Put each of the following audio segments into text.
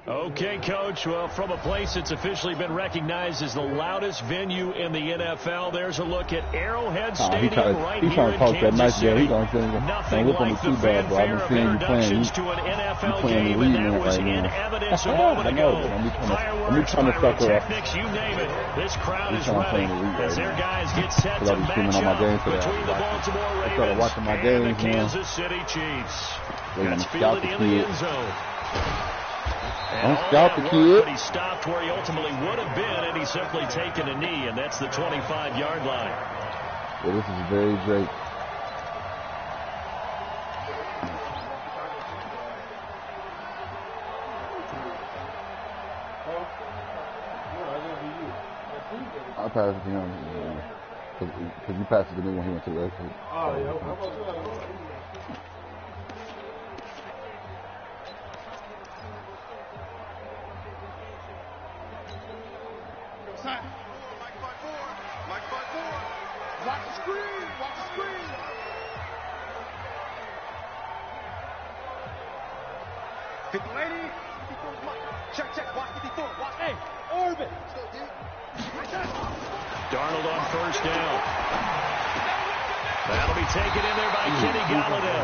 Okay, Coach. Well, from a place that's officially been recognized as the loudest venue in the NFL, there's a look at Arrowhead Stadium right here in Kansas City. Nothing like the fanfare of introductions to an NFL game, and that was in evidence a moment ago. Fireworks, pyrotechnics, you name it. This crowd is ready as their guys get set to match up between the Baltimore Ravens and the Kansas City Chiefs. That's fielded in the end zone. Don't scout the kid. But he stopped where he ultimately would have been, and he's simply taken a knee, and that's the 25-yard line. Well, this is very great. I passed it to him because you passed it to me when he went to the exit. Oh, yeah. Watch the screen! Watch the screen! Lady, 54's Mike. Check, watch 54. Watch, hey, Orbit. Let's go, dude. Darnold on first down. That'll be taken in there by Kenny Galladay.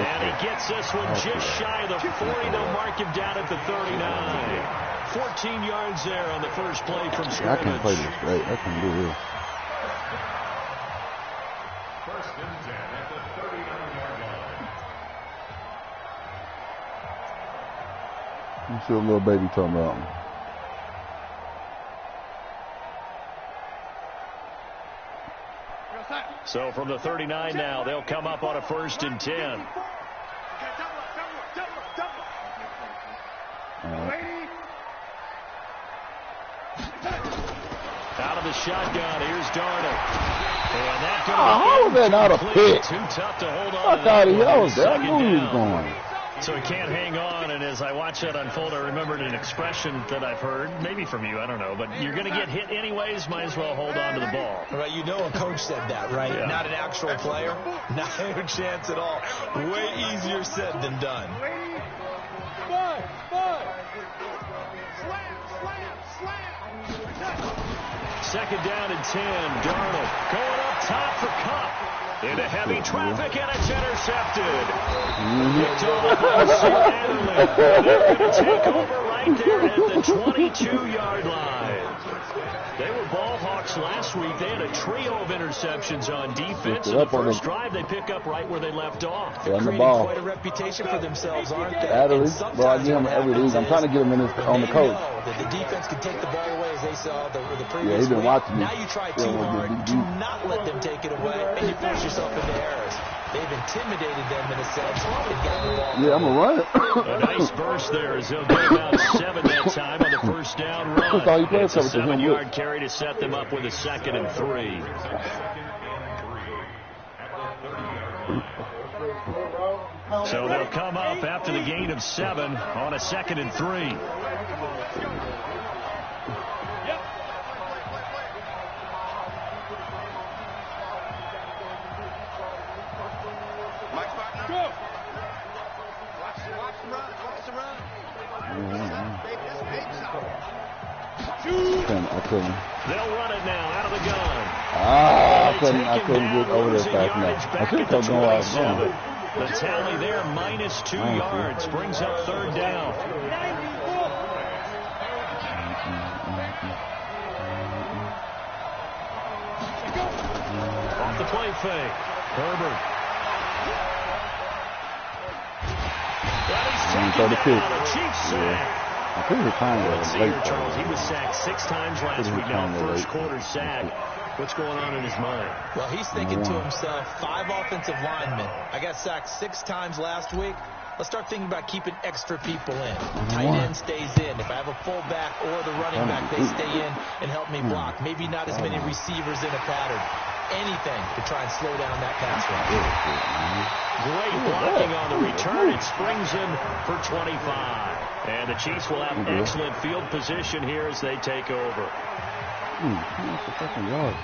And he gets this one just shy of the 40. They'll mark him down at the 39. 14 yards there on the first play from scrimmage. I can play this great. I can do this. First and 10 at the 39-yard line. You see a little baby talking about. So from the 39 now, they'll come up on a first and 10. Out of the shotgun, here's Darnold. And that how was that not a pick? Too tough to hold on. I thought he was there. I knew he was going. So he can't hang on, and as I watch that unfold, I remembered an expression that I've heard, maybe from you, I don't know, but you're going to get hit anyways, might as well hold on to the ball. Right, you know a coach said that, right? Yeah. Not an actual player, not a chance at all. Way easier said than done. Second down and 10, Darnold going up top for Cup. Into heavy traffic, and it's intercepted. Picked off by Sir Adderley. They're going to take over right there at the 22-yard line. They were ball hawks last week. They had a trio of interceptions on defense. In the first drive, they pick up right where they left off. They're on the ball. Quite a reputation for themselves, aren't they? Adderley, bro, I give him every league. I'm trying to get him in this, on the coach. That the defense can take the ball away as they saw the previous Yeah, he's been watching me. Now you try too hard to not let them take it away, and you force yourself into errors. They've intimidated them in a sense and gotten the ball. Yeah, I'm going to run it. A nice burst there as they'll get about 7 that time on the first down run. It's a 7-yard carry to set them up with a 2nd and 3. So they'll come up after the gain of 7 on a 2nd and 3. I couldn't. They'll run it now out of the gun. I couldn't get over there fast enough. I should have kept going while I was going. The tally there, minus 2 yards, brings up 3rd down. Off the play fake, Herbert. Throw the kick. Chiefs sack. I think he was kind of late. Charles, he was sacked 6 times last week. Now first quarter sack. What's going on in his mind? Well, he's thinking to himself, 5 offensive linemen. I got sacked 6 times last week. Let's start thinking about keeping extra people in. Tight end stays in. If I have a fullback or the running back, they stay in and help me block. Maybe not as many receivers in a pattern. anything to try and slow down that pass rush. Great blocking on the return. It springs him for 25. And the Chiefs will have excellent field position here as they take over. That's a fucking yard.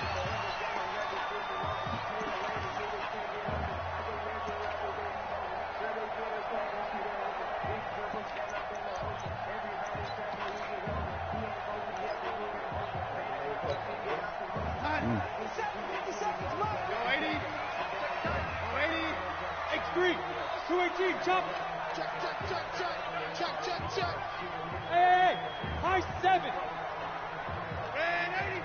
Chop. Check. Hey, high 7. And 80.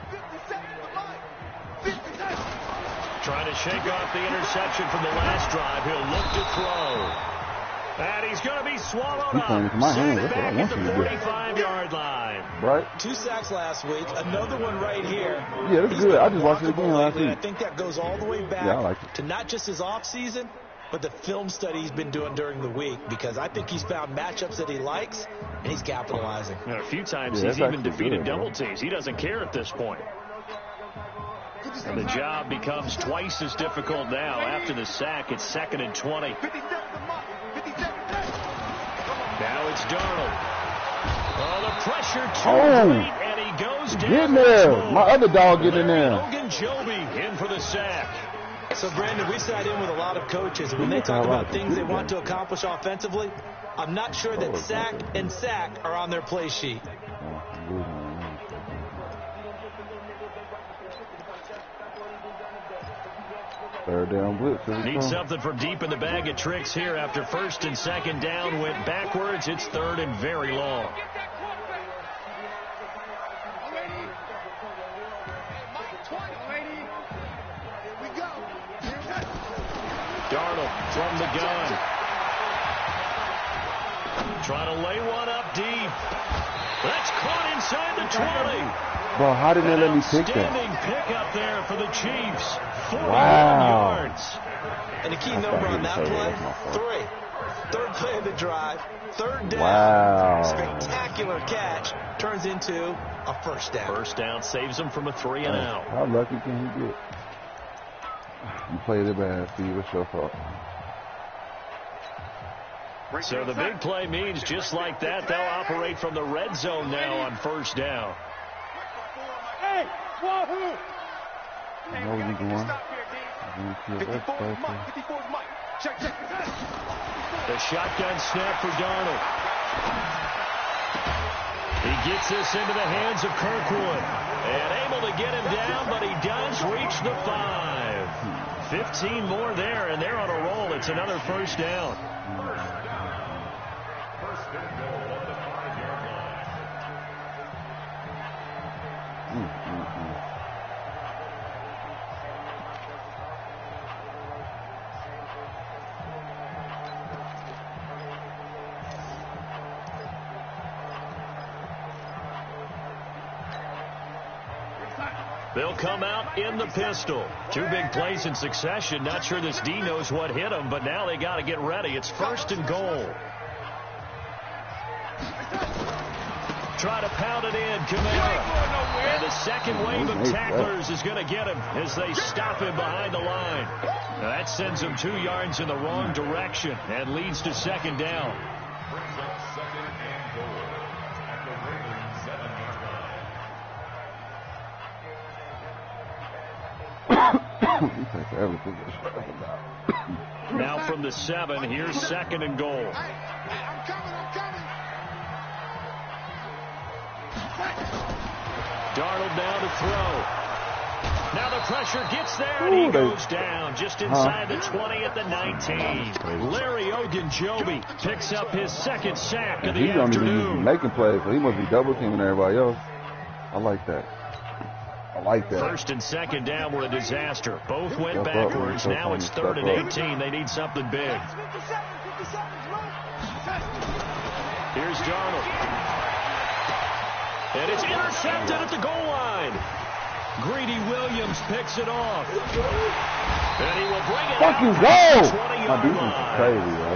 57 to the line. 57. Trying to shake off the interception from the last drive. He'll look to throw. And he's going to be swallowed up. Sent back at the 45-yard line. Right. 2 sacks last week. Another one right here. Yeah, that's good. I just watched it again last week. I think that goes all the way back to not just his offseason, but the film study he's been doing during the week, because I think he's found matchups that he likes, and he's capitalizing. A few times he's even defeated double teams. He doesn't care at this point. And the job becomes twice as difficult now. After the sack, it's 2nd and 20. Now it's Darnold. Oh, the pressure too great, and he goes down. Get in there. My other dog get in there. Ogunjobi in for the sack. So, Brandon, we sat in with a lot of coaches, and when they talk about things they want to accomplish offensively, I'm not sure that sack and sack are on their play sheet. Third down blitz. Need something for deep in the bag of tricks here. After 1st and 2nd down went backwards, it's 3rd and very long. Darnold from the gun. Trying to lay one up deep. That's caught inside the 20. Bro, how did they let me pick that? Outstanding pick up there for the Chiefs. 41 yards. And the key number on that play, 3. 3rd play of the drive. 3rd down. Wow. Spectacular catch. Turns into a 1st down. 1st down saves him from a 3 and out. How lucky can he get? You played it bad, Steve. What's your fault? So the big play means just like that, they'll operate from the red zone now on 1st down. Hey, wahoo! I know you going. 54's Mike. Check. The shotgun snap for Darnold. He gets this into the hands of Kirkwood. And able to get him down, but he does reach the 5. 15 more there, and they're on a roll. It's another 1st down. First and goal on the 5-yard line. They'll come out in the pistol. 2 big plays in succession. Not sure this D knows what hit him, but now they got to get ready. It's 1st and goal. Try to pound it in, Kamara. And the second wave of tacklers is going to get him as they stop him behind the line. Now that sends him 2 yards in the wrong direction and leads to 2nd down. Brings up 2nd and goal at the Ravens 7-yard line. Now from the 7, here's 2nd and goal. I'm coming. Darnold now to throw. Now the pressure gets there, and he goes down just inside the 20 at the 19. Larry Ogunjobi picks up his 2nd sack of the afternoon. He's making plays, so he must be double teaming everybody else. I like that. 1st and 2nd down were a disaster. Both went backwards. Now it's 3rd and 18. They need something big. Here's Darnold. And it's intercepted at the goal line. Greedy Williams picks it off. And he will bring it fucking out. go! My defense is crazy, bro.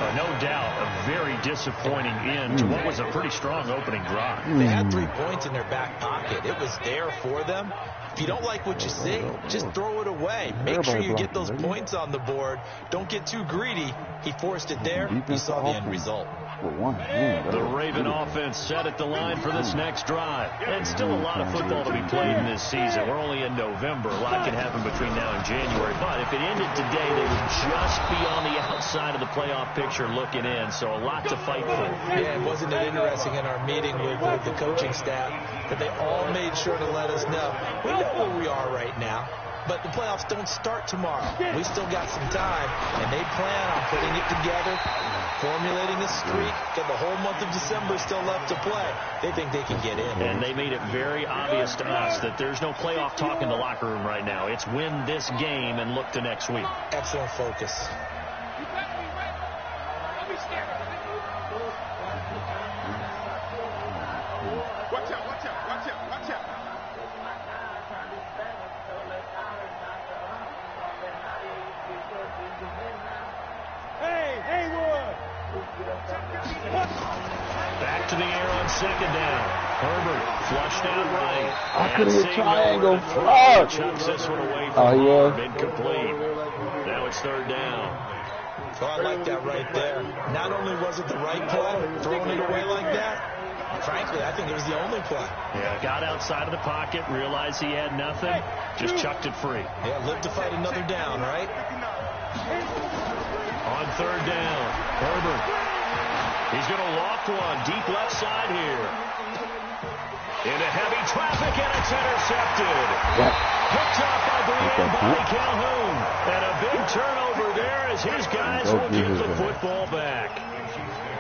No doubt, a very disappointing end to what was a pretty strong opening drive. They had 3 points in their back pocket. It was there for them. If you don't like what you see, just throw it away. Make sure you get those points on the board. Don't get too greedy. He forced it there. You saw the end result. The Raven offense set at the line for this next drive. And still a lot of football to be played in this season. We're only in November. A lot can happen between now and January. But if it ended today, they would just be on the outside of the playoff picture looking in. So a lot to fight for. Yeah, wasn't it interesting in our meeting with the coaching staff that they all made sure to let us know. We know where we are right now. But the playoffs don't start tomorrow. We still got some time, and they plan on putting it together, formulating a streak, got the whole month of December still left to play. They think they can get in. And they made it very obvious to us that there's no playoff talk in the locker room right now. It's win this game and look to next week. Excellent focus. Watch out, watch out, watch out, watch out. Back to the air on second down. Herbert flushed out right. I couldn't hit triangle. Fuck. Chucks this one away from Harb. Incomplete. Now it's third down. Oh, I like that right there. Not only was it the right play, throwing it away like that, frankly, I think it was the only play. Yeah, got outside of the pocket, realized he had nothing, just chucked it free. Yeah, lived to fight another down, right? On third down, Herbert. He's going to loft one deep left side here. Into heavy traffic, and it's intercepted. Picked up by Brian Calhoun. And a big turnover there as his guys will get the football back.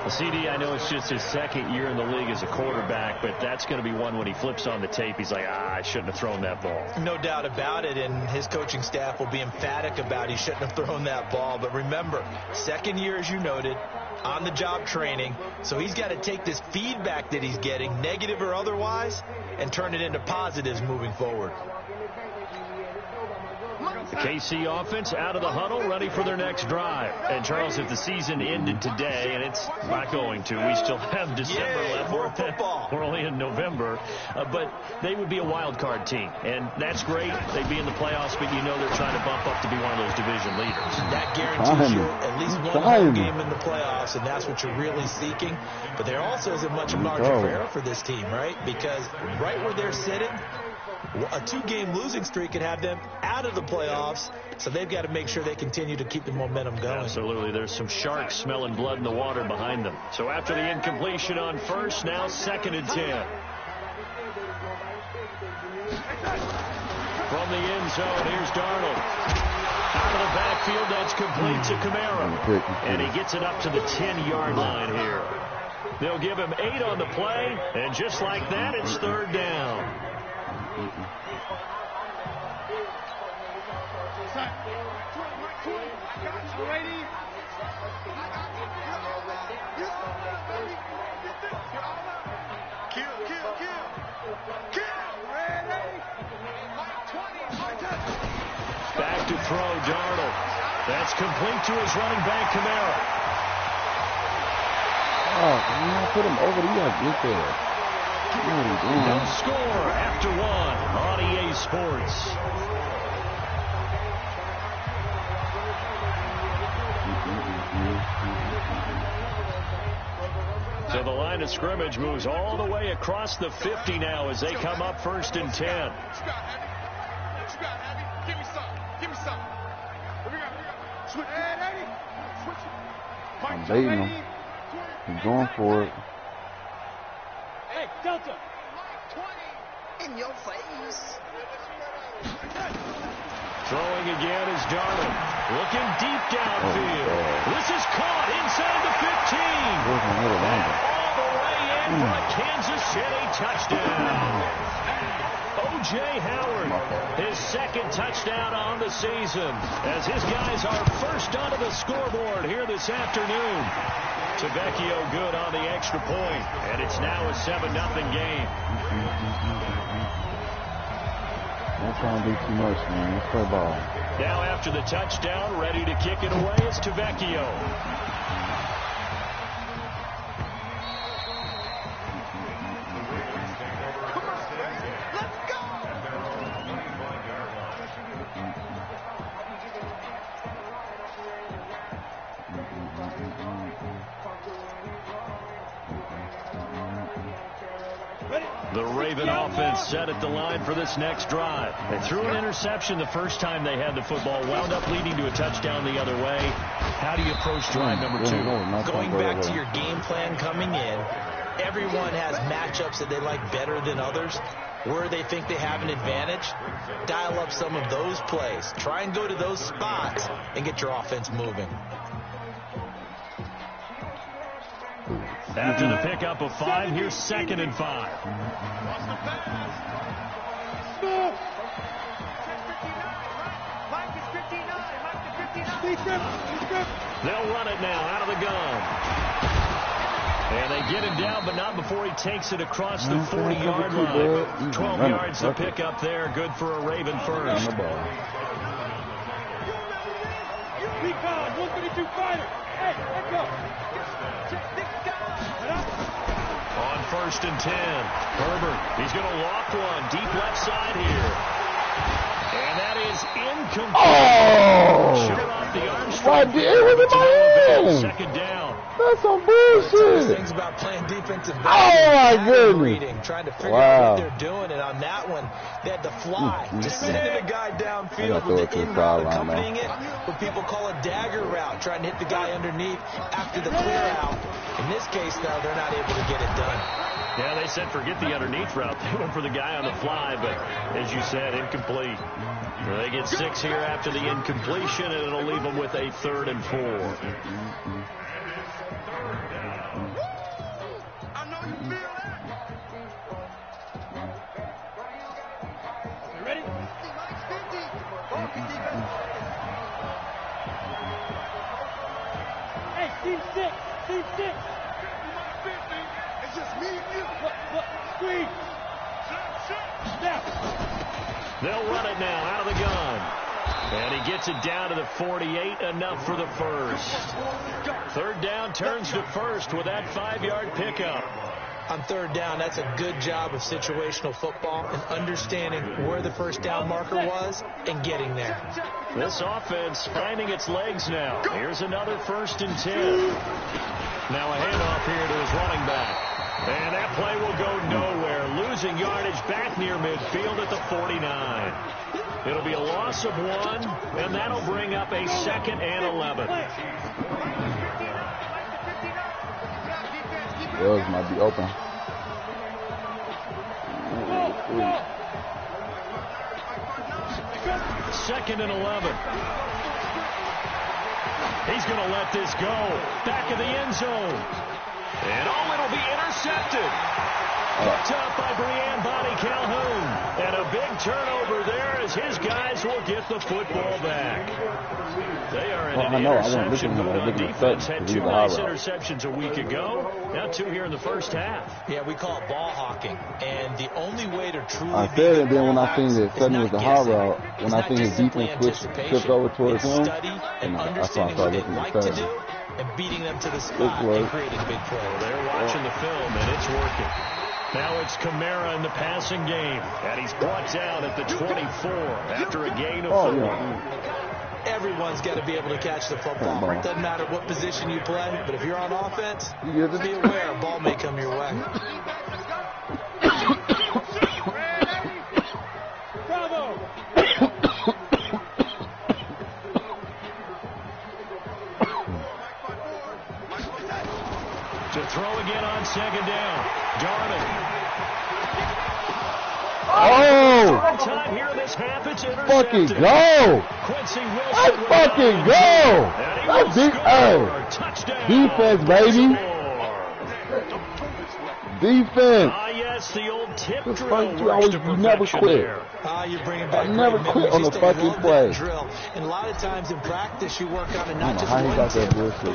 CD, I know it's just his second year in the league as a quarterback, but that's going to be one when he flips on the tape. He's like, I shouldn't have thrown that ball. No doubt about it, and his coaching staff will be emphatic about he shouldn't have thrown that ball. But remember, second year, as you noted, on-the-job training, so he's got to take this feedback that he's getting, negative or otherwise, and turn it into positives moving forward. The KC offense out of the huddle, ready for their next drive. And, Charles, if the season ended today, and it's not going to, we still have December left. More football. We're only in November. But they would be a wild card team. And that's great. They'd be in the playoffs, but you know they're trying to bump up to be one of those division leaders. That guarantees you at least one home game in the playoffs, and that's what you're really seeking. But there also isn't much margin for error for this team, right? Because right where they're sitting, a 2-game losing streak could have them out of the playoffs, so they've got to make sure they continue to keep the momentum going. Absolutely. There's some sharks smelling blood in the water behind them. So after the incompletion on first, now 2nd and 10. From the end zone, here's Darnold. Out of the backfield, that's complete to Kamara. And he gets it up to the 10-yard line here. They'll give him 8 on the play, and just like that, it's third down. Back to throw, Darnold. That's complete to his running back, Kamara. Oh, man, put him over the edge. Get there. No score after 1 on EA Sports. So the line of scrimmage moves all the way across the 50 now as they come up 1st and 10. Give me some. Give me some. Switch. I'm baiting him. He's going for it. Hey, Delta. In your face. Throwing again is Darnold. Looking deep downfield. This is caught inside the 15. And all the way in for a Kansas City touchdown. O.J. Howard, his 2nd touchdown on the season, as his guys are first onto the scoreboard here this afternoon. Tavecchio good on the extra point, and it's now a 7-0 game. Don't try and do too much, man. Let's play ball. Now after the touchdown, ready to kick it away is Tavecchio. The Raven offense set at the line for this next drive. They threw an interception the first time they had the football, wound up leading to a touchdown the other way. How do you approach drive number 2? Going back to your game plan coming in, everyone has matchups that they like better than others. Where they think they have an advantage, dial up some of those plays. Try and go to those spots and get your offense moving. After the pickup of 5, here's 2nd and 5. They'll run it now out of the gun. And they get him down, but not before he takes it across the 40-yard line. 12 yards to pick up there. Good for a Raven first. On 1st and 10, Herbert, he's going to loft one deep left side here. And that is incomplete. Oh! Shut off the Right there, it was in my hand. 2nd down. That's some bullshit. Things about playing defensive Oh, my goodness. reading, trying to figure out what they're doing. And on that one, they had to fly. Just sending a guy downfield with the in route accompanying it, what people call a dagger route, trying to hit the guy underneath after the clear out. In this case, though, they're not able to get it done. Yeah, they said forget the underneath route. They went for the guy on the fly, but as you said, incomplete. They get 6 here after the incompletion, and it'll leave them with a 3rd and 4. I know you feel that. You ready? Hey, team 6. Team 6. It's just me and you. Look, screen. Snap. They'll run it now out of the gun. And he gets it down to the 48, enough for the first. 3rd down turns to 1st with that 5-yard pickup. On 3rd down, that's a good job of situational football and understanding where the 1st down marker was and getting there. This offense finding its legs now. Here's another 1st and 10. Now a handoff here to his running back. And that play will go nowhere. Losing yardage back near midfield at the 49. It'll be a loss of 1, and that'll bring up a 2nd and 11. Those might be open. 2nd and 11. He's going to let this go. Back of the end zone. And it'll be intercepted. Picked up by Brian Bonnie Calhoun. And a big turnover there as his guys will get the football back. They are in an interception mood on defense. Had 2 nice interceptions a week ago. Now 2 here in the first half. Yeah, we call it ball hawking. And the only way to truly I said it, then when I seen that Sutton was the high route, when I seen his defense switch over towards him, and understanding what they like to do and beating them to the spot and creating big plays. They're watching the film, and it's working. Now it's Kamara in the passing game, and he's brought down at the 24 after a gain of 4. Everyone's got to be able to catch the football. It doesn't matter what position you play, but if you're on offense, be aware a ball may come your way. Bravo! To throw again on 2nd down. Darnold. Oh! Time here in this half, it's fucking go! Quincy Wilson. Let's fucking go! That's defense, baby. Defense. Yes, the old tip drill. You never quit. You're bringing back I never quit on the fucking play. Drill. And a lot of times in practice, you work on it not just how he got that multiple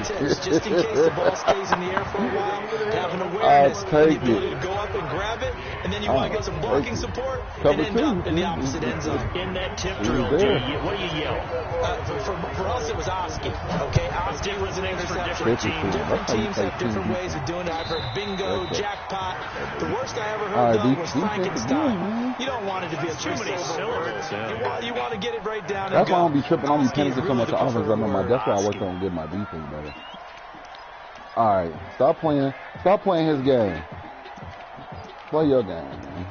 tips, just in case the ball stays in the air for a while. Have an awareness, I'll take the ability to go up and grab it, and then you you want to get some blocking support and end up in the opposite end zone. In that tip drill, what do you yell? For us, it was Oski. Okay, Oski was an interception. Different teams have different ways of doing it. I've heard bingo, jackpot. The worst I ever heard, though, was Frankenstein. You don't want it to be a too many syllables. You want to get it right down. That's why I don't be tripping on these pennies so much offense. I know that's why I worked on getting my defense better. All right, stop playing his game. Play your game, man.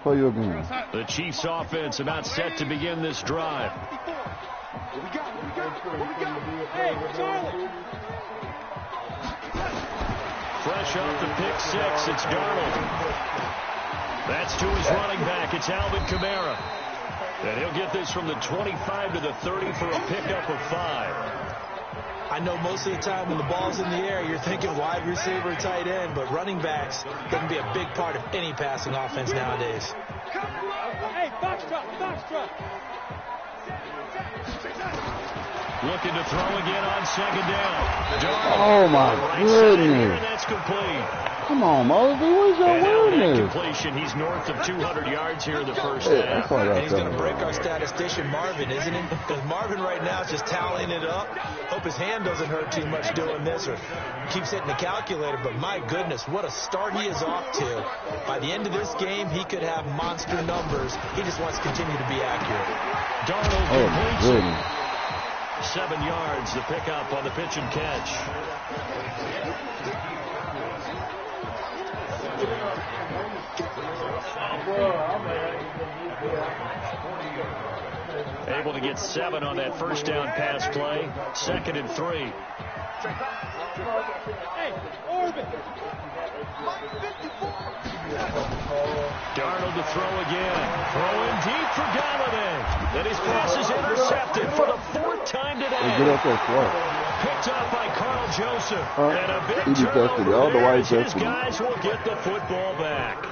Play your game. The Chiefs offense about set to begin this drive. Hey, Charlie. Fresh off the pick six, it's Darnold. That's to his running back. It's Alvin Kamara. And he'll get this from the 25 to the 30 for a pickup of 5. I know most of the time when the ball's in the air, you're thinking wide receiver, tight end, but running backs can be a big part of any passing offense nowadays. Hey, box truck. Looking to throw again on second down. Oh, my goodness. That's complete. Come on, Mosby. Where's your awareness? Completion. He's north of 200 yards here in the first half. And he's going to break our statistician, Marvin, isn't he? Because Marvin right now is just tallying it up. Hope his hand doesn't hurt too much doing this or keeps hitting the calculator. But my goodness, what a start he is off to. By the end of this game, he could have monster numbers. He just wants to continue to be accurate. Darnold completes it. 7 yards, the pickup on the pitch and catch. Able to get 7 on that first down pass play. 2nd and 3. Hey, Orbit. Darnold to throw again. Throwing deep for Galladay. Then his pass is intercepted for the 4th time today. Picked up by Carl Joseph. And a big turnover. His guys will get the football back.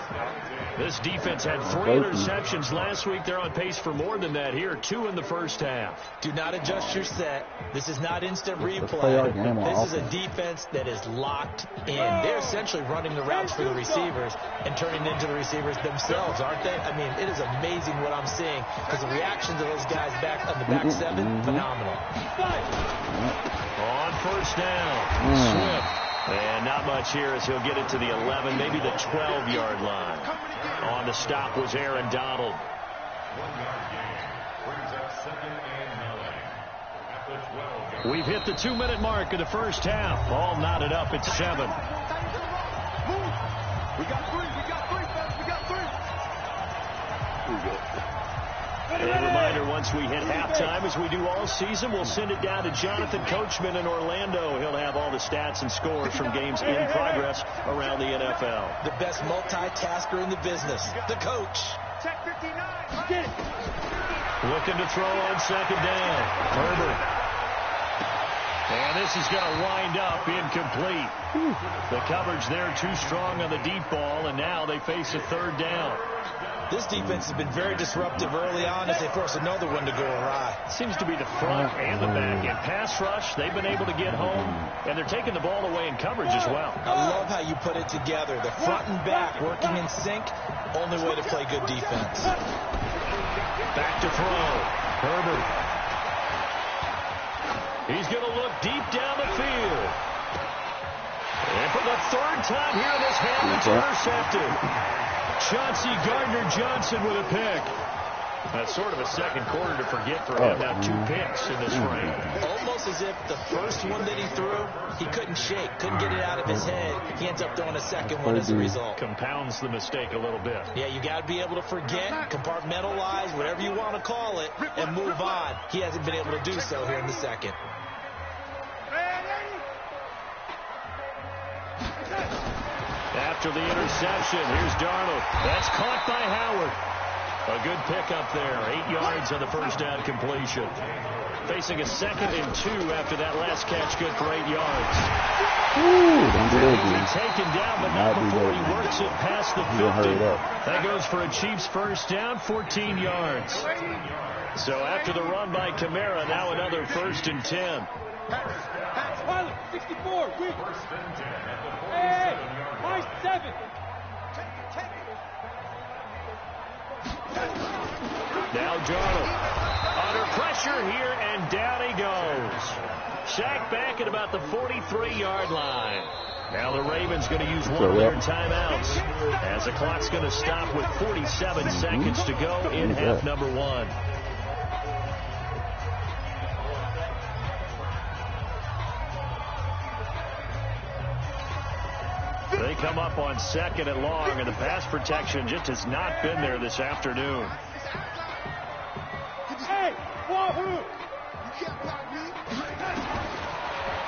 This defense had 3 interceptions last week. They're on pace for more than that here. 2 in the first half. Do not adjust your set. This is not instant replay. This is a defense that is locked in. They're essentially running the routes for the receivers and turning into the receivers themselves, aren't they? I mean, it is amazing what I'm seeing because the reaction to those guys back on the back 7, phenomenal. On first down, Swift. And not much here as he'll get it to the 11, maybe the 12-yard line. On the stop was Aaron Donald. 1-yard gain brings up 2nd and 9 at the 12-yard line. We've hit the 2-minute mark of the first half. All knotted up at 7. We got 3, fellas. We got 3. A reminder, once we hit halftime, as we do all season, we'll send it down to Jonathan Coachman in Orlando. He'll have all the stats and scores from games in progress around the NFL. The best multitasker in the business, the coach. Check 59. Get it. Looking to throw on second down. Herbert. And this is going to wind up incomplete. The coverage there too strong on the deep ball, and now they face a 3rd down. This defense has been very disruptive early on as they force another one to go awry. Seems to be the front and the back. In pass rush, they've been able to get home, and they're taking the ball away in coverage as well. I love how you put it together. The front and back working in sync, only way to play good defense. Back to throw. Herbert. He's going to look deep down the field. And for the 3rd time here in this half, it's intercepted. Chauncey Gardner-Johnson with a pick. That's sort of a second quarter to forget for him. Now 2 picks in this frame. Almost as if the first one that he threw, he couldn't shake, couldn't get it out of his head. He ends up throwing a second one as a result. Compounds the mistake a little bit. Yeah, you got to be able to forget, compartmentalize, whatever you want to call it, and move on. He hasn't been able to do so here in the second. After the interception, here's Darnold. That's caught by Howard. A good pickup there. 8 yards on the first down completion. Facing a 2nd and 2 after that last catch, good for 8 yards. He's taken down, but not before he works it past the 50. That goes for a Chiefs first down, 14 yards. So after the run by Kamara, now another 1st and 10. Pilot, 64, weak. Hey, high 7. Now Darnold under pressure here, and down he goes. Sacked back at about the 43-yard line. Now the Ravens going to use one of their timeouts as the clock's going to stop with 47 seconds to go in half number 1. They come up on 2nd and long, and the pass protection just has not been there this afternoon. Hey, Wahoo!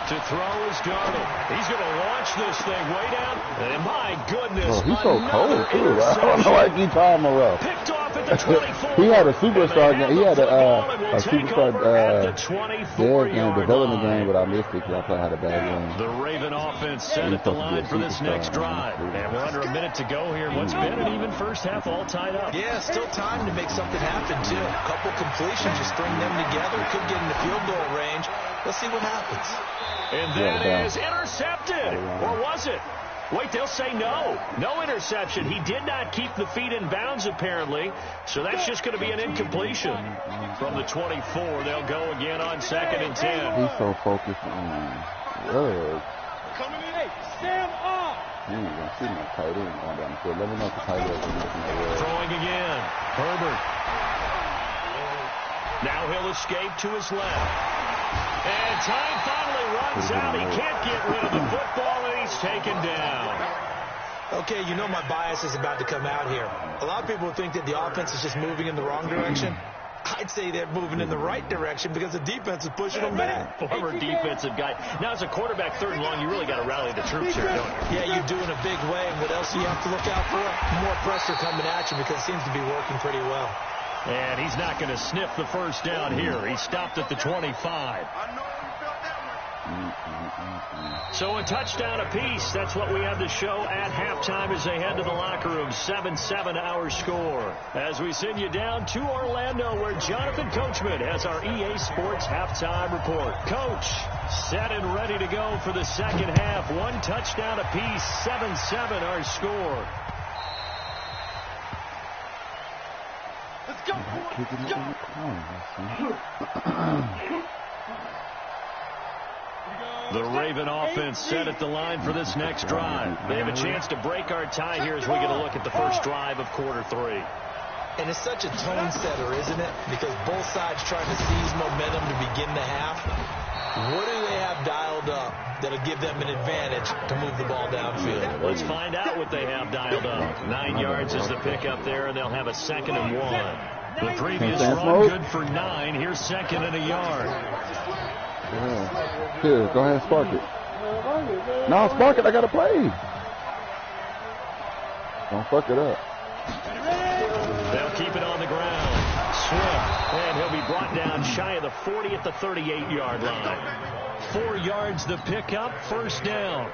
To throw is Darnold. He's going to launch this thing way down. And my goodness. He's so cold, too. I don't know why he keeps talking about. Picked off at the 24. He had a superstar game. He had a superstar development game, but I missed it because I had a bad game. The Raven offense set at the line for this next drive. And we're under a minute to go here. What's been an even first half all tied up. Yeah, still time to make something happen, too. A couple completions, just string them together. Could get in the field goal range. Let's see what happens. And that is intercepted. Or was it? Wait, they'll say no. No interception. He did not keep the feet in bounds, apparently. So that's just going to be an incompletion. From the 24, they'll go again on 2nd and 10. He's so focused on Coming in. Hey, stand up. He ain't going to see my tight end going down the field. Let me know if the tight end is throwing again. Herbert. Now he'll escape to his left. And time finally runs out. He can't get rid of the football, and he's taken down. Okay, you know my bias is about to come out here. A lot of people think that the offense is just moving in the wrong direction. I'd say they're moving in the right direction because the defense is pushing them back. Former defensive guy. Now, as a quarterback, 3rd and long, you really got to rally the troops here, don't you? Yeah, you do in a big way. And what else do you have to look out for? More pressure coming at you because it seems to be working pretty well. And he's not going to sniff the first down here. He stopped at the 25. So a touchdown apiece. That's what we have to show at halftime as they head to the locker room. 7-7 our score. As we send you down to Orlando, where Jonathan Coachman has our EA Sports halftime report. Coach, set and ready to go for the second half. One touchdown apiece. 7-7 our score. Let's go. The Raven offense set at the line for this next drive. They have a chance to break our tie here as we get a look at the first drive of quarter 3. And it's such a tone setter, isn't it? Because both sides trying to seize momentum to begin the half. What do they have dialed up that'll give them an advantage to move the ball downfield? Let's find out what they have dialed up. 9 yards is the pickup there, and they'll have a 2nd and 1. The previous run good for 9. Here's 2nd and a yard. Here, go ahead and spark it. No, spark it. I got to play. Don't fuck it up. They'll keep it on the ground. Swift, and he'll be brought down shy of the 40 at the 38-yard line. 4 yards the pickup, first down.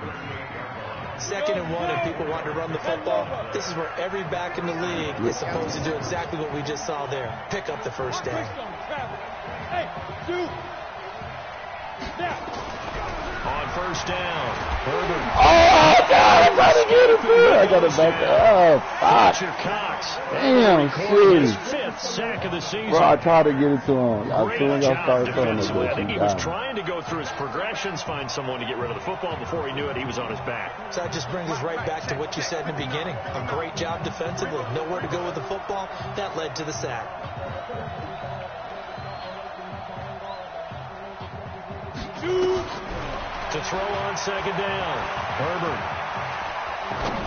2nd and 1, and people want to run the football. This is where every back in the league is supposed to do exactly what we just saw there. Pick up the first down. Hey, dude. On first down, Herbert. Oh, God, I'm trying to get it through. I got it back there. Oh, fuck. Cox. Damn, his 5th sack of the season. Bro, I tried to get it to him. As soon as I started throwing it, I think he was trying to go through his progressions, find someone to get rid of the football. Before he knew it, he was on his back. So that just brings us right back to what you said in the beginning. A great job defensively. Nowhere to go with the football. That led to the sack. To throw on 2nd down. Herbert.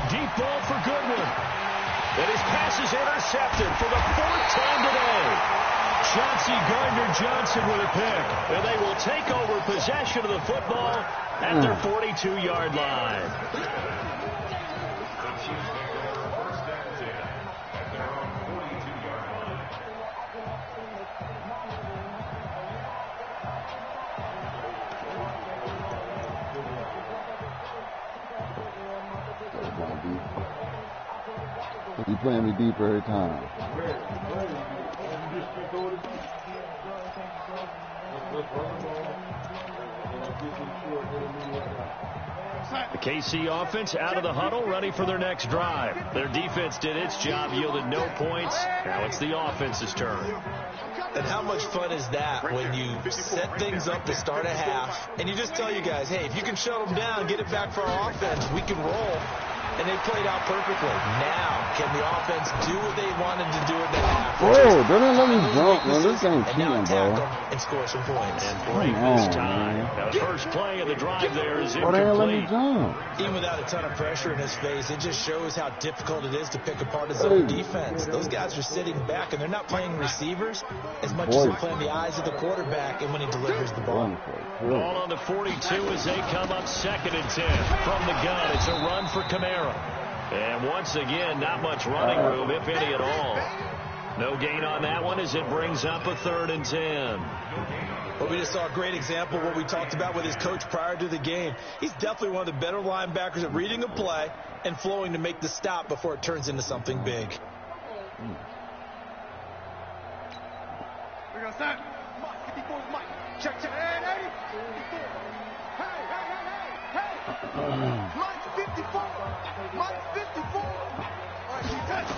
Deep ball for Goodwin. And his pass is intercepted for the 4th time today. Chauncey Gardner-Johnson with a pick. And they will take over possession of the football at their 42-yard line. You playing me deeper every time. The KC offense out of the huddle, ready for their next drive. Their defense did its job, yielded no points. Now it's the offense's turn. And how much fun is that when you set things up to start a half, and you just tell you guys, hey, if you can shut them down, get it back for our offense, we can roll. And they played out perfectly. Now, can the offense do what they wanted to do in the half? Whoa, they didn't let me jump, man. This ain't cheating, bro. And score some points. And break this time. Now, the first play of the drive there is incomplete. They didn't let me jump. Even without a ton of pressure in his face, it just shows how difficult it is to pick apart his own defense. Those guys are sitting back, and they're not playing receivers as much as they're playing the eyes of the quarterback and when he delivers the ball. Ball on the 42 as they come up 2nd and 10. From the gun, it's a run for Kamara. And once again, not much running room, if any at all. No gain on that one as it brings up a 3rd and 10. Well, we just saw a great example of what we talked about with his coach prior to the game. He's definitely one of the better linebackers at reading a play and flowing to make the stop before it turns into something big. We're going to start. Mike, 54 is Mike. Check, check. And 80. Hey. Mike 54. Mike 54. All right, keep touching.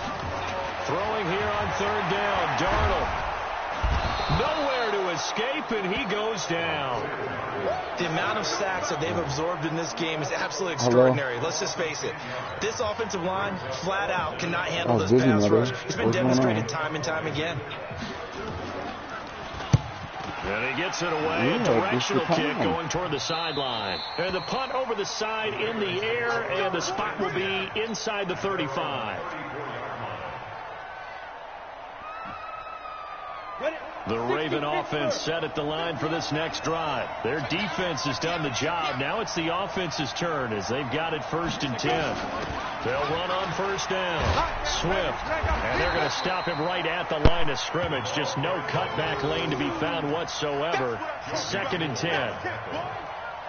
Throwing here on 3rd down. Darnold. Nowhere to escape, and he goes down. The amount of sacks that they've absorbed in this game is absolutely extraordinary. Let's just face it. This offensive line, flat out, cannot handle this pass rush. It's been demonstrated time and time again. And he gets it away. A directional kick going toward the sideline. And the punt over the side in the air, and the spot will be inside the 35. The Raven offense set at the line for this next drive. Their defense has done the job. Now it's the offense's turn as they've got it 1st and 10. They'll run on 1st down. Swift. And they're going to stop him right at the line of scrimmage. Just no cutback lane to be found whatsoever. 2nd and 10.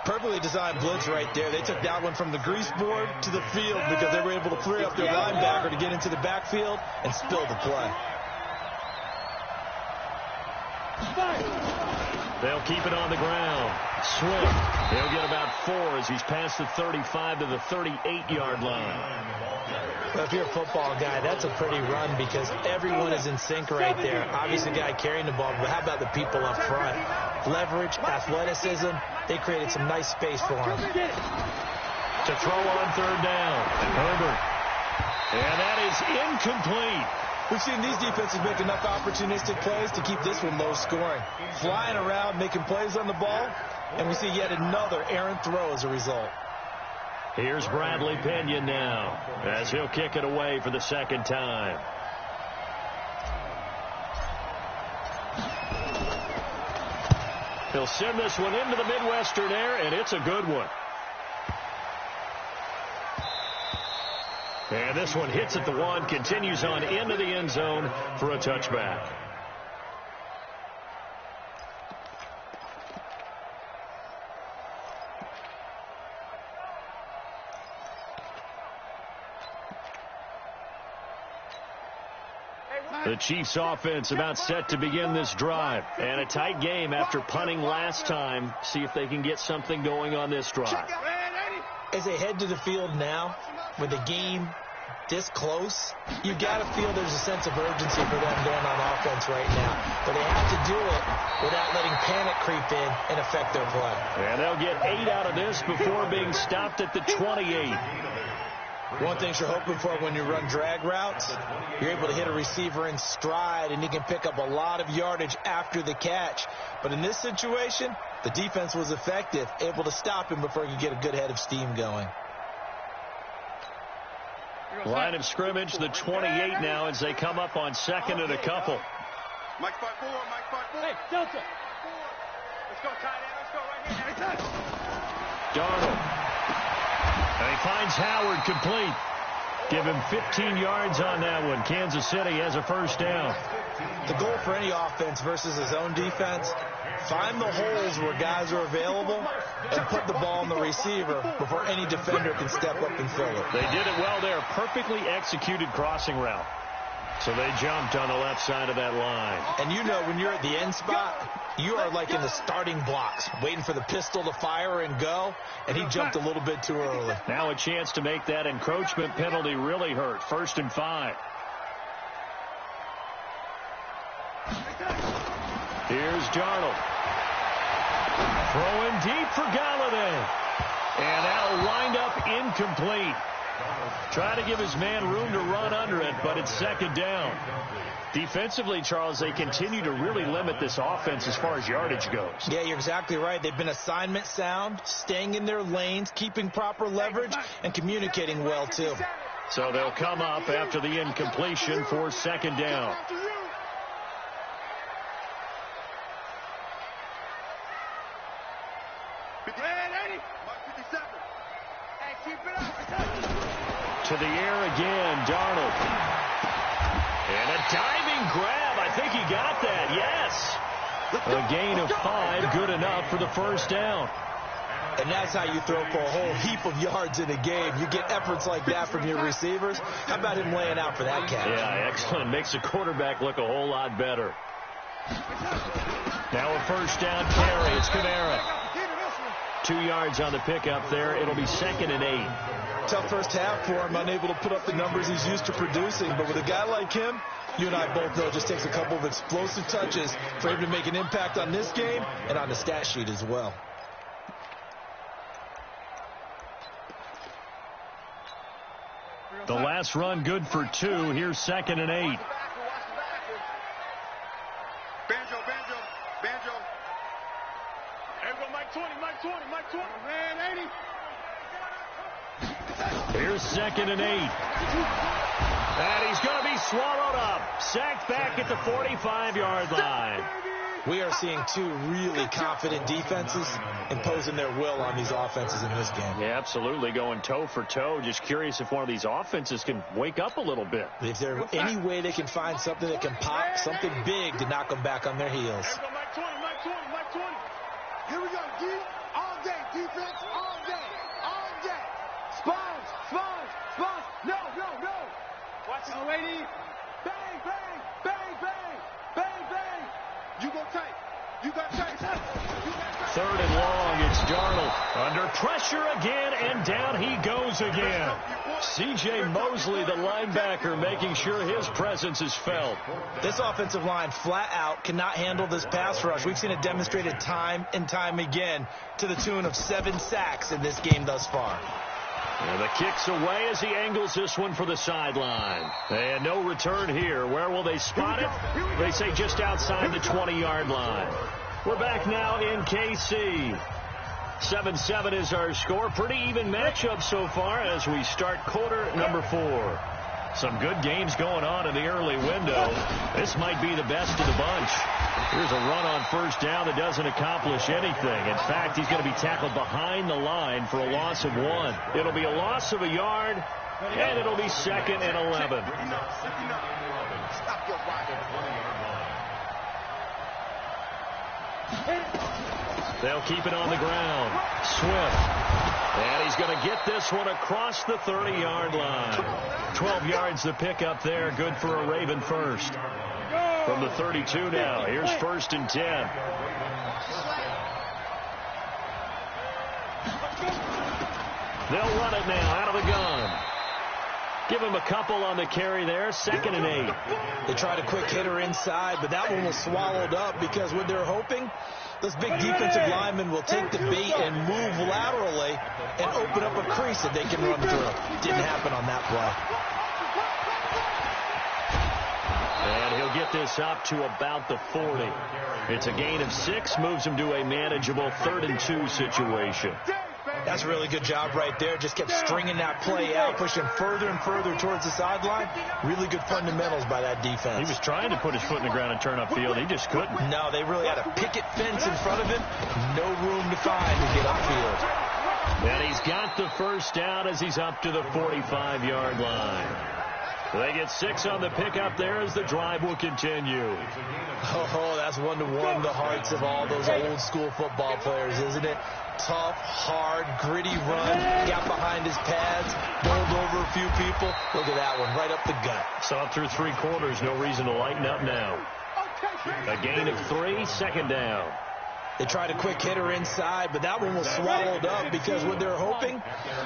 Perfectly designed blitz right there. They took that one from the grease board to the field because they were able to free up their linebacker to get into the backfield and spill the play. They'll keep it on the ground. Swift. He'll get about 4 as he's past the 35 to the 38-yard line. Well, if you're a football guy, that's a pretty run because everyone is in sync right there. Obviously, the guy carrying the ball, but how about the people up front? Leverage, athleticism, they created some nice space for him. To throw on 3rd down. Herbert. And that is incomplete. We've seen these defenses make enough opportunistic plays to keep this one low scoring. Flying around, making plays on the ball, and we see yet another errant throw as a result. Here's Bradley Pinion now as he'll kick it away for the 2nd time. He'll send this one into the Midwestern air, and it's a good one. And this one hits at the 1, continues on into the end zone for a touchback. The Chiefs offense about set to begin this drive. And a tight game after punting last time. See if they can get something going on this drive. As they head to the field now, with the game this close, you've got to feel there's a sense of urgency for them going on offense right now. But they have to do it without letting panic creep in and affect their play. And they'll get 8 out of this before being stopped at the 28. One thing you're hoping for when you run drag routes, you're able to hit a receiver in stride, and he can pick up a lot of yardage after the catch. But in this situation, the defense was effective, able to stop him before he could get a good head of steam going. Line of scrimmage, the 28 now as they come up on 2nd and a couple. Mike 5-4, Mike 5-4. Hey, Delta. Let's go, tight end. Let's go right here. Darnold. And he finds Howard complete. Give him 15 yards on that one. Kansas City has a 1st down. The goal for any offense versus his own defense, find the holes where guys are available and put the ball in the receiver before any defender can step up and fill it. They did it well there. Perfectly executed crossing route. So they jumped on the left side of that line. And you know when you're at the end spot, you are like in the starting blocks, waiting for the pistol to fire and go, and he jumped a little bit too early. Now a chance to make that encroachment penalty really hurt. 1st and 5. Here's Darnold. Throwing deep for Galladay. And that'll wind up incomplete. Trying to give his man room to run under it, but it's 2nd down. Defensively, Charles, they continue to really limit this offense as far as yardage goes. Yeah, you're exactly right. They've been assignment sound, staying in their lanes, keeping proper leverage, and communicating well, too. So they'll come up after the incompletion for 2nd down. To the air again, Darnold. And a diving grab. I think he got that. Yes. A gain of 5, good enough for the 1st down. And that's how you throw for a whole heap of yards in a game. You get efforts like that from your receivers. How about him laying out for that catch? Yeah, excellent. Makes the quarterback look a whole lot better. Now a 1st down carry. It's Kamara. 2 yards on the pickup there. It'll be 2nd and 8. Tough first half for him, unable to put up the numbers he's used to producing. But with a guy like him, you and I both know it just takes a couple of explosive touches for him to make an impact on this game and on the stat sheet as well. The last run good for 2. Here's 2nd and 8. Banjo. There we go, Mike 20. Man, 80. Here's 2nd and 8. And he's going to be swallowed up. Sacked back at the 45-yard line. We are seeing 2 really confident defenses imposing their will on these offenses in this game. Yeah, absolutely. Going toe for toe. Just curious if one of these offenses can wake up a little bit. If there's any way they can find something that can pop, something big to knock them back on their heels. Mike 20. Here we go, D. All day. Defense, all day. Sponge. No. Watch the lady. Bang. You go tight. 3rd and long. It's Darnold. Under pressure again, and down he goes again. C.J. Mosley, the linebacker, making sure his presence is felt. This offensive line flat out cannot handle this pass rush. We've seen it demonstrated time and time again to the tune of 7 sacks in this game thus far. And the kick's away as he angles this one for the sideline. And no return here. Where will they spot it? They say just outside the 20-yard line. We're back now in KC. 7-7 is our score. Pretty even matchup so far as we start quarter number 4. Some good games going on in the early window. This might be the best of the bunch. Here's a run on 1st down that doesn't accomplish anything. In fact, he's going to be tackled behind the line for a loss of 1. It'll be a loss of a yard, and it'll be 2nd and 11. They'll keep it on the ground. Swift. And he's going to get this one across the 30-yard line. 12 yards the pickup there. Good for a Raven first. From the 32 now. Here's 1st and 10. They'll run it now out of the gun. Give him a couple on the carry there. 2nd and 8. They tried a quick hitter inside, but that one was swallowed up because what they're hoping, those big defensive linemen will take the bait and move laterally and open up a crease that they can run through. Didn't happen on that play. And he'll get this up to about the 40. It's a gain of 6, moves him to a manageable 3rd and 2 situation. That's a really good job right there. Just kept stringing that play out, pushing further and further towards the sideline. Really good fundamentals by that defense. He was trying to put his foot in the ground and turn upfield. He just couldn't. No, they really had a picket fence in front of him. No room to find to get upfield. And he's got the 1st down as he's up to the 45-yard line. They get 6 on the pickup there as the drive will continue. Oh, that's one to warm the hearts of all those old school football players, isn't it? Tough, hard, gritty run. Got behind behind his pads, bowled over a few people. Look at that one, right up the gut. Saw through 3 quarters, no reason to lighten up now. A gain of 3, second down. They tried a quick hitter inside, but that one was swallowed up because what they're hoping,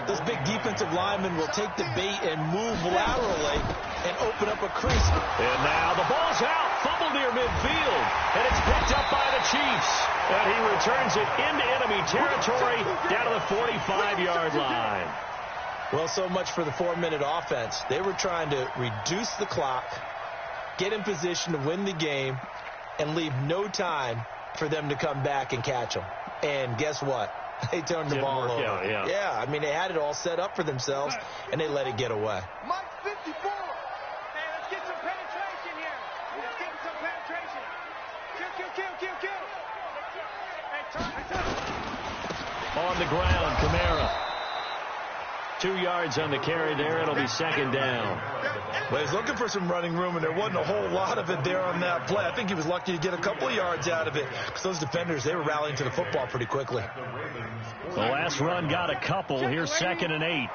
those big defensive linemen will take the bait and move laterally and open up a crease. And now the ball's out, fumbled near midfield, and it's picked up by the Chiefs. And he returns it into enemy territory down to the 45-yard line. Well, so much for the 4-minute offense. They were trying to reduce the clock, get in position to win the game, and leave no time for them to come back and catch them. And guess what? They turned the ball over. Yeah, I mean, they had it all set up for themselves, and they let it get away. Mike 54. Hey, let's get some penetration here. Let's get some penetration. Kill. Hey, on the ground, Kamara. 2 yards on the carry there. It'll be second down. Well, he's looking for some running room, and there wasn't a whole lot of it there on that play. I think he was lucky to get a couple of yards out of it because those defenders, they were rallying to the football pretty quickly. The last run got a couple. Here's second and 8. Mike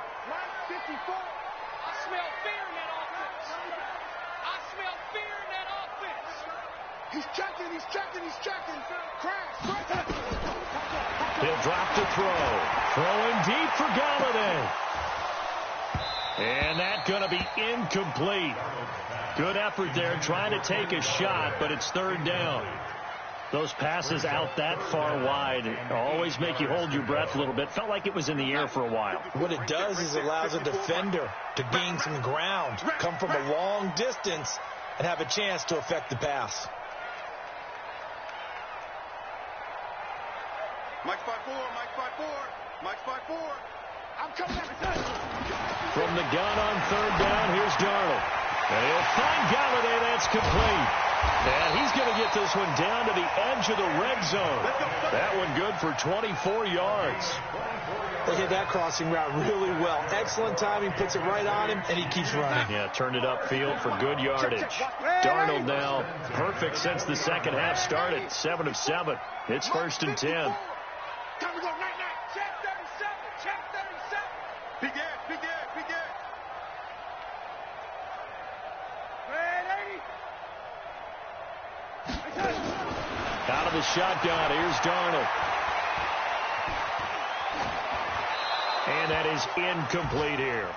54. I smell fear in that offense. I smell fear in that offense. He's checking. Crash. He'll drop to throw. Throwing deep for Galladay. And that's going to be incomplete. Good effort there trying to take a shot, but it's third down. Those passes out that far wide always make you hold your breath a little bit. Felt like it was in the air for a while. What it does is it allows a defender to gain some ground, come from a long distance, and have a chance to affect the pass. Mike 5-4. I'm coming at the From the gun on third down, here's Darnold. And he'll find Galladay. That's complete. And he's going to get this one down to the edge of the red zone. That one good for 24 yards. They hit that crossing route really well. Excellent timing, puts it right on him, and he keeps running. Yeah, turned it upfield for good yardage. Darnold now perfect since the second half started. 7 of 7. It's first and 10. Time to go, night. Check 37. Big gas. Ready? Out of the shotgun, here's Darnold. And that is incomplete here.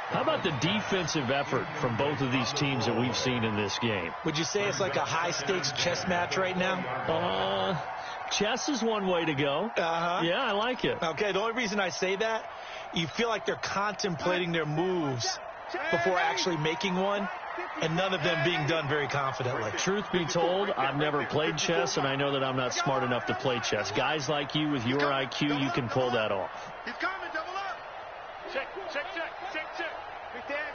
How about the defensive effort from both of these teams that we've seen in this game? Would you say it's like a high-stakes chess match right now? Chess is one way to go. Yeah, I like it. Okay, the only reason I say that, you feel like they're contemplating their moves before actually making one, and none of them being done very confidently. Truth be told, I've never played chess, and I know that I'm not smart enough to play chess. Guys like you with your IQ, you can pull that off. He's coming, double up. Check. Quick there.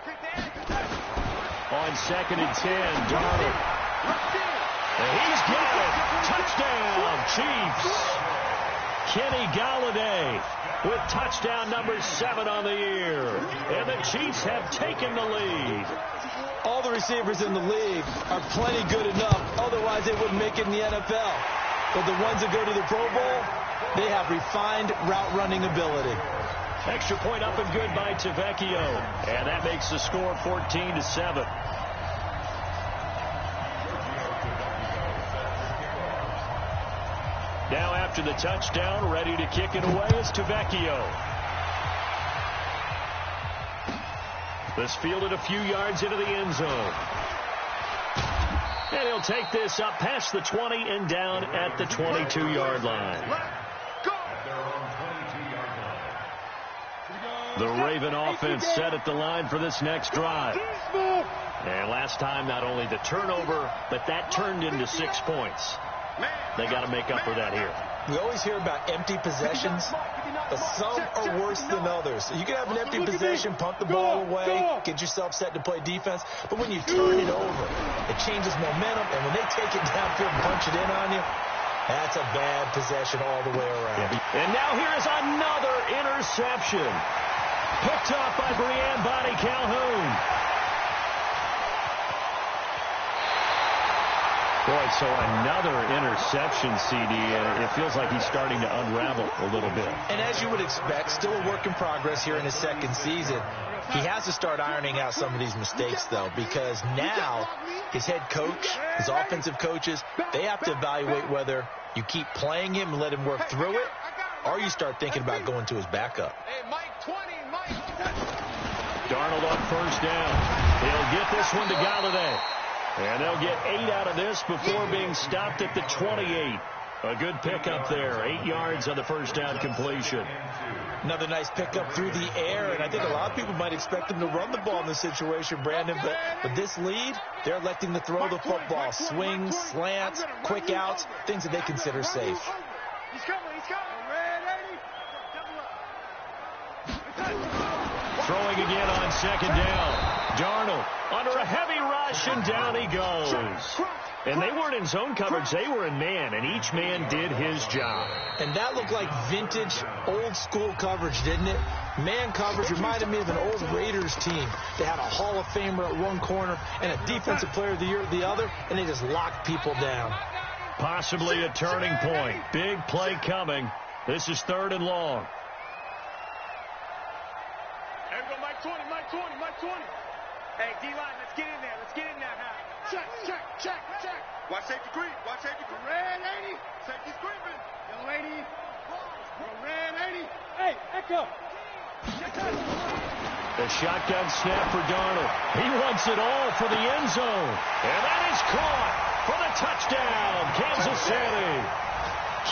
On second and 10, Darnold. And he's got it. Touchdown, Chiefs. Kenny Galladay with touchdown number 7 on the year. And the Chiefs have taken the lead. All the receivers in the league are plenty good enough. Otherwise, they wouldn't make it in the NFL. But the ones that go to the Pro Bowl, they have refined route running ability. Extra point up and good by Tavecchio. And that makes the score 14-7. Now after the touchdown, ready to kick it away is Tavecchio. This fielded a few yards into the end zone. And he'll take this up past the 20 and down at the 22-yard line. The Raven offense set at the line for this next drive. And last time, not only the turnover, but that turned into 6 points. They got to make up for that here. We always hear about empty possessions, but some are worse than others. You can have an empty possession, punt the ball away, get yourself set to play defense, but when you turn it over, it changes momentum, and when they take it downfield and punch it in on you, that's a bad possession all the way around. And now here is another interception. Picked off by Breanne Bonnie Calhoun. Boy, so another interception, CD, and it feels like he's starting to unravel a little bit. And as you would expect, still a work in progress here in his second season. He has to start ironing out some of these mistakes, though, because now his head coach, his offensive coaches, they have to evaluate whether you keep playing him and let him work through it, or you start thinking about going to his backup. Darnold on first down. He'll get this one to Galladay. And they'll get 8 out of this before being stopped at the 28. A good pickup there. 8 yards on the first down completion. Another nice pickup through the air, and I think a lot of people might expect him to run the ball in this situation, Brandon, but with this lead, they're electing to throw the football. Swings, slants, quick outs, things that they consider safe. He's coming. Throwing again on second down. Darnold under a heavy rush, and down he goes. And they weren't in zone coverage. They were in man, and each man did his job. And that looked like vintage, old-school coverage, didn't it? Man coverage reminded me of an old Raiders team. They had a Hall of Famer at one corner and a Defensive Player of the Year at the other, and they just locked people down. Possibly a turning point. Big play coming. This is 3rd and long. Mike 20. Hey, D-line, let's get in there. Check. Watch safety creep. Red 80. Safety's creeping. Young lady. Red 80. Hey, Echo. The shotgun snap for Darnold. He wants it all for the end zone. And that is caught for the touchdown, Kansas City.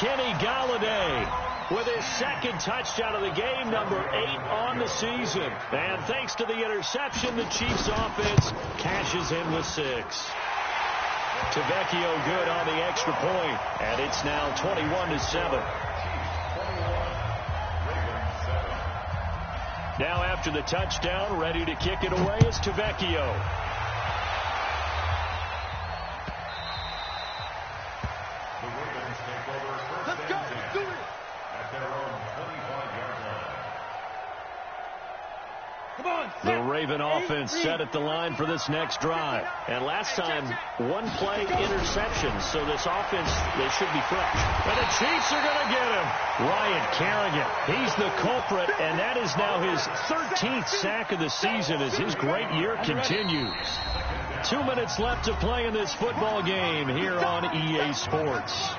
Kenny Galladay with his second touchdown of the game, number 8 on the season. And thanks to the interception, the Chiefs offense cashes in with 6. Tavecchio good on the extra point, and it's now 21-7. Now after the touchdown, ready to kick it away is Tavecchio. The Raven offense set at the line for this next drive. And last time, one play interception. So this offense, they should be fresh. And the Chiefs are going to get him. Ryan Kerrigan, he's the culprit, and that is now his 13th sack of the season as his great year continues. 2 minutes left to play in this football game here on EA Sports.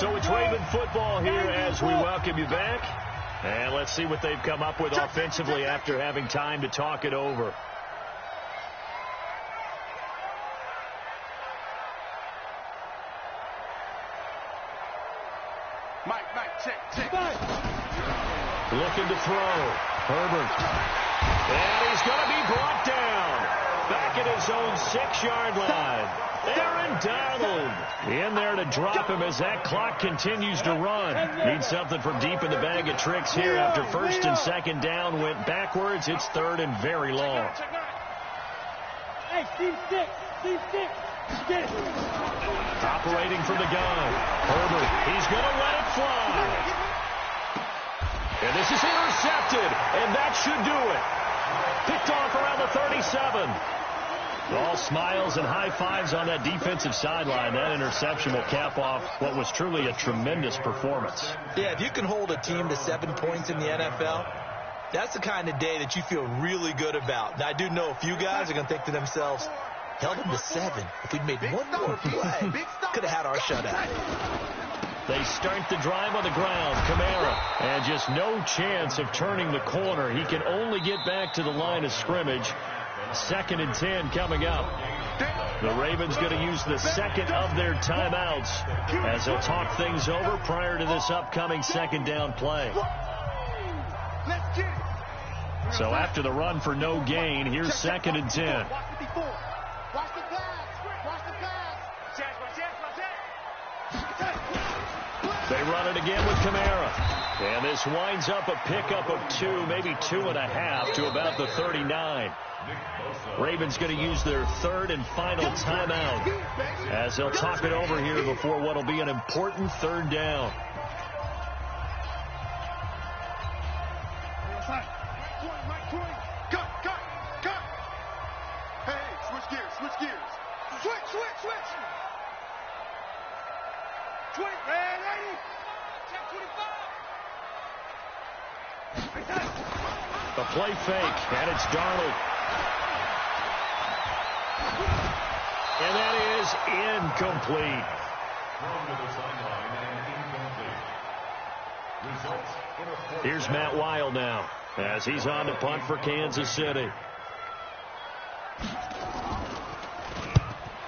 So it's Raven football here as we welcome you back. And let's see what they've come up with offensively after having time to talk it over. Mike, check. Looking to throw. Herbert. And he's going to be brought down. Back at his own 6-yard line. Aaron Donald in there to drop him as that clock continues to run. Needs something from deep in the bag of tricks here after 1st and 2nd down went backwards. It's 3rd and very long. Hey, Steve Sticks. Get it. Operating from the gun. Herbert, he's going to let it fly. And this is intercepted, and that should do it. Picked off around the 37. All smiles and high fives on that defensive sideline. That interception will cap off what was truly a tremendous performance. Yeah, if you can hold a team to 7 points in the NFL, that's the kind of day that you feel really good about. Now, I do know a few guys are going to think to themselves, held them to 7. If we'd made one more play, could have had our shutout. They start the drive on the ground. Kamara, and just no chance of turning the corner. He can only get back to the line of scrimmage. 2nd and 10 coming up. The Ravens going to use the second of their timeouts as they'll talk things over prior to this upcoming 2nd down play. So after the run for no gain, here's 2nd and 10. They run it again with Kamara. And this winds up a pickup of 2, maybe 2.5 to about the 39. Ravens going to use their 3rd and final timeout as they'll talk it over here before what will be an important 3rd down. Cut. Hey, switch gears. Switch. 20, red 80. Check 25. A play fake, and it's Darnold. And that is incomplete. Here's Matt Weil now, as he's on to punt for Kansas City.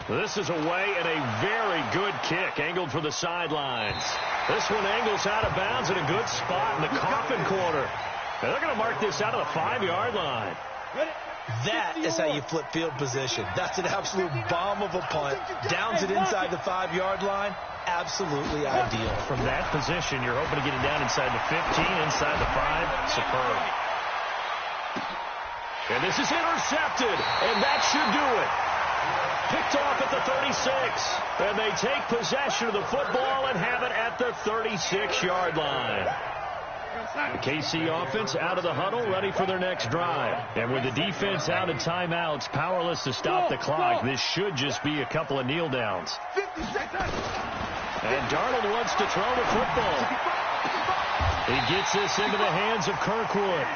This is away, and a very good kick, angled for the sidelines. This one angles out of bounds in a good spot in the coffin corner. Now they're going to mark this out of the 5-yard line. That is how you flip field position. That's an absolute bomb of a punt. Downs it inside the 5-yard line. Absolutely ideal. From that position, you're hoping to get it down inside the 15, inside the 5. Superb. And this is intercepted, and that should do it. Picked off at the 36, and they take possession of the football and have it at the 36-yard line. The KC offense out of the huddle, ready for their next drive. And with the defense out of timeouts, powerless to stop the clock, this should just be a couple of kneel downs. And Darnold wants to throw the football. He gets this into the hands of Kirkwood.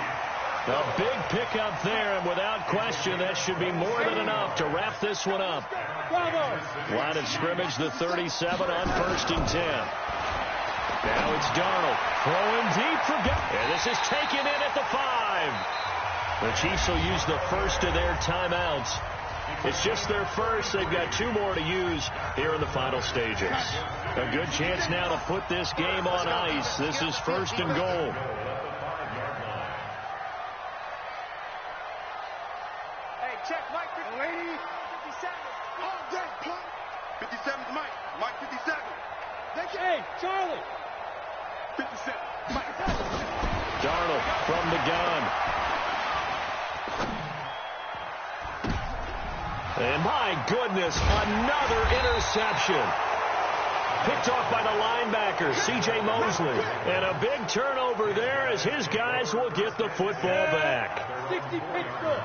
A big pickup there, and without question, that should be more than enough to wrap this one up. Line of scrimmage, the 37 on 1st and 10. Now it's Darnold throwing deep for and this is taken in at the 5. The Chiefs will use the first of their timeouts. It's just their first. They've got 2 more to use here in the final stages. A good chance now to put this game on ice. This is 1st and goal. Hey, check Mike 57. All day, punt. 57's Mike. Mike 57. Hey, Charlie. 57. Mike. Darnold from the gun. And my goodness, another interception. Picked off by the linebacker, C.J. Mosley. And a big turnover there as his guys will get the football back.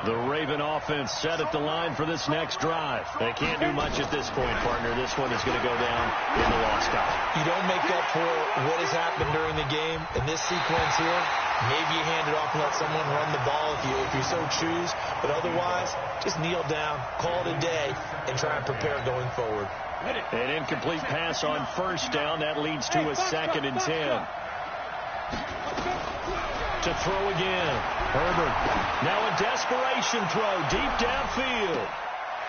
The Raven offense set at the line for this next drive. They can't do much at this point, partner. This one is going to go down in the lost column. You don't make up for what has happened during the game in this sequence here. Maybe you hand it off and let someone run the ball if you so choose. But otherwise, just kneel down, call it a day, and try and prepare going forward. An incomplete pass on 1st down. That leads to a 2nd and 10. To throw again. Herbert. Now a desperation throw deep downfield.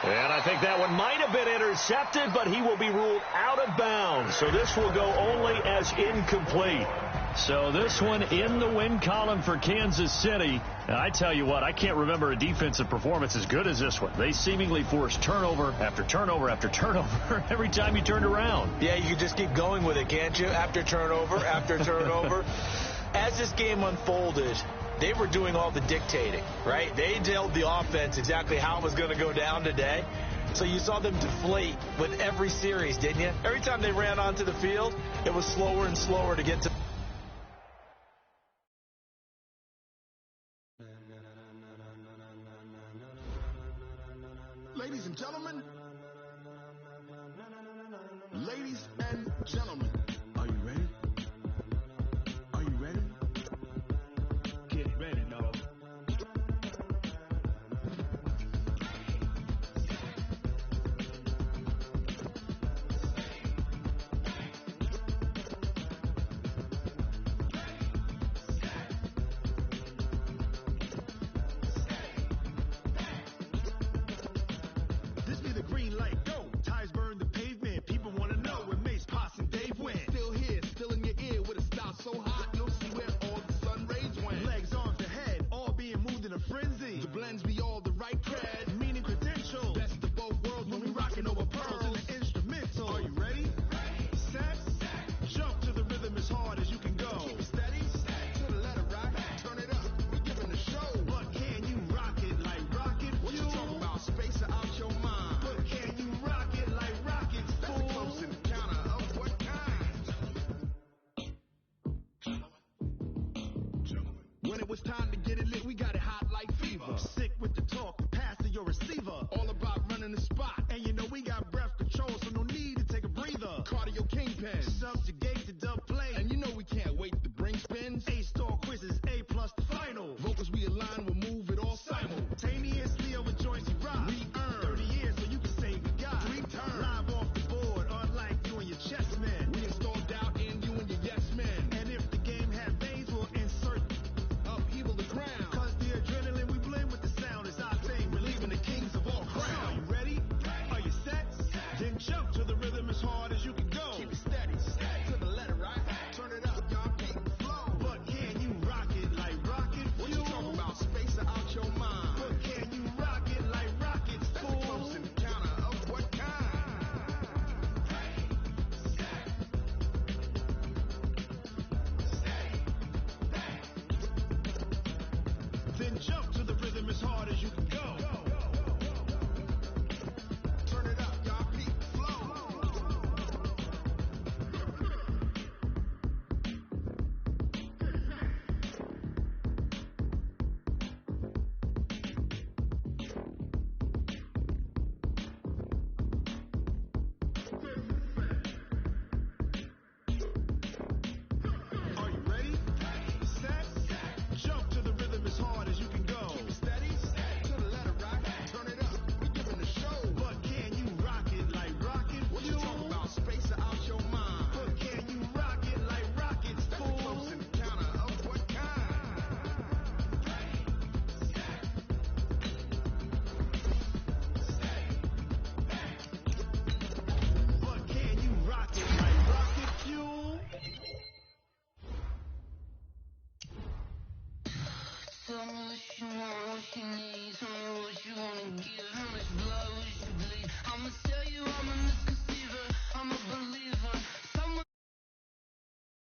And I think that one might have been intercepted, but he will be ruled out of bounds. So this will go only as incomplete. So this one in the win column for Kansas City. And I tell you what, I can't remember a defensive performance as good as this one. They seemingly forced turnover after turnover after turnover every time you turned around. Yeah, you can just keep going with it, can't you? After turnover, after turnover. As this game unfolded, they were doing all the dictating, right? They told the offense exactly how it was going to go down today. So you saw them deflate with every series, didn't you? Every time they ran onto the field, it was slower and slower to get to. Ladies and gentlemen, ladies and gentlemen, are you ready? Are you ready? Get ready, no. This be the green light, go. Tires burn the pavement. People want to know where Mace, Poss, and Dave went. Still here, still in your ear with a style so hot, you'll see where all the sun rays went. Legs, arms, and head, all being moved in a frenzy. The blends be all the right cred, meaning credentials. Best of both worlds when we rocking over pearls in the instrumental. Are you ready? Set, jump to the rhythm as hard as you can go. Keep it steady, to the letter rock, turn it up. We giving the show. But can you rock it like rocket? What you talking about? Space out your mind. But can you rock it like rockets? That's a close encounter of what kind? When it was time to get it lit, we got it hot like fever. Sick with the talk, pass the your receiver. All about running the spot. And you know we got breath control, so no need to take a breather. Cardio kingpin. Subjugate to dub play. And you know we can't wait to bring spins. A-star quizzes, A+ the final. Vocals we align, we'll move it all simultaneously over joints you rock. We earn 30 years so you can say we got 3 turns. Live off the board, unlike you and your chess men. We install doubt in you and your yes men. And if the game had veins, we'll insert upheaval the ground. Cause the adrenaline we blend with the sound is our thing. Relieving the kings of all crowns. Are you ready? Are you set? Then jump to the rhythm as hard as you can go. Keep it steady, to the letter, right? Turn it up, y'all keep it flow. But can you rock it like rocket fuel? What you talking about? Space out your mind. But can you rock it like rockets, fool? Close and counter of what kind? Then jump to the rhythm as hard as you can go. Turn it up, y'all keep it flow. Are you ready? Set? Jump to the rhythm as hard as you can go. Keep it steady, to the letter, right? Turn it up, we giving the show. But can you rock it like rocket fuel? What you talking about? Space out your mind. But can you rock it like rockets, fool? Close and counter of what kind? But can you rock it like rocket fuel? Tell me what you want, what you need. Tell me what you wanna give. How much blood would you bleed? I'ma tell you I'm a misconceiver. I'm a believer.